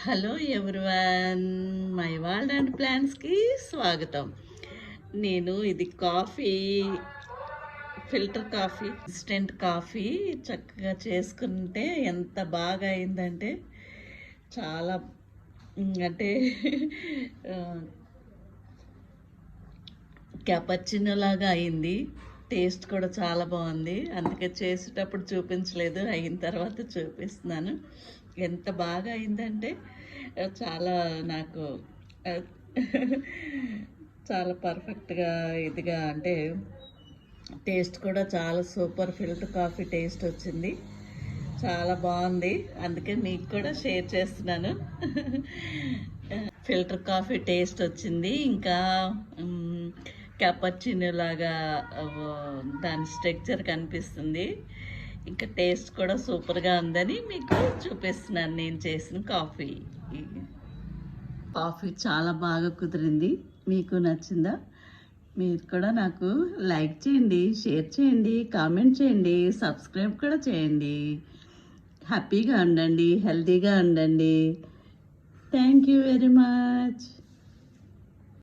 Hello everyone, my world and ప్లాన్స్కి స్వాగతం. ఇది coffee, filter coffee, instant coffee చక్కగా చేసుకుంటే ఎంత బాగా అయిందంటే చాలా అంటే క్యాపచినో లాగా అయింది. టేస్ట్ కూడా చాలా బాగుంది. అందుకే చేసేటప్పుడు చూపించలేదు, అయిన తర్వాత చూపిస్తున్నాను. ఎంత బాగా అయిందంటే చాలా నాకు ఆ, చాలా పర్ఫెక్ట్గా ఇదిగా అంటే టేస్ట్ కూడా చాలా సూపర్ ఫిల్టర్ కాఫీ టేస్ట్ వచ్చింది. చాలా బాగుంది, అందుకే మీకు కూడా షేర్ చేస్తున్నాను. ఫిల్టర్ కాఫీ టేస్ట్ వచ్చింది. ఇంకా క్యాపచినో లాగా దాని స్ట్రక్చర్ కనిపిస్తుంది. ఇంకా టేస్ట్ కూడా సూపర్గా ఉందని మీకు చూపిస్తున్నాను. నేను చేసిన కాఫీ చాలా బాగా కుదిరింది. మీకు నచ్చిందా? మీరు కూడా నాకు లైక్ చేయండి, షేర్ చేయండి, కామెంట్ చేయండి, సబ్స్క్రైబ్ కూడా చేయండి. హ్యాపీగా ఉండండి, హెల్తీగా ఉండండి. Thank you very much.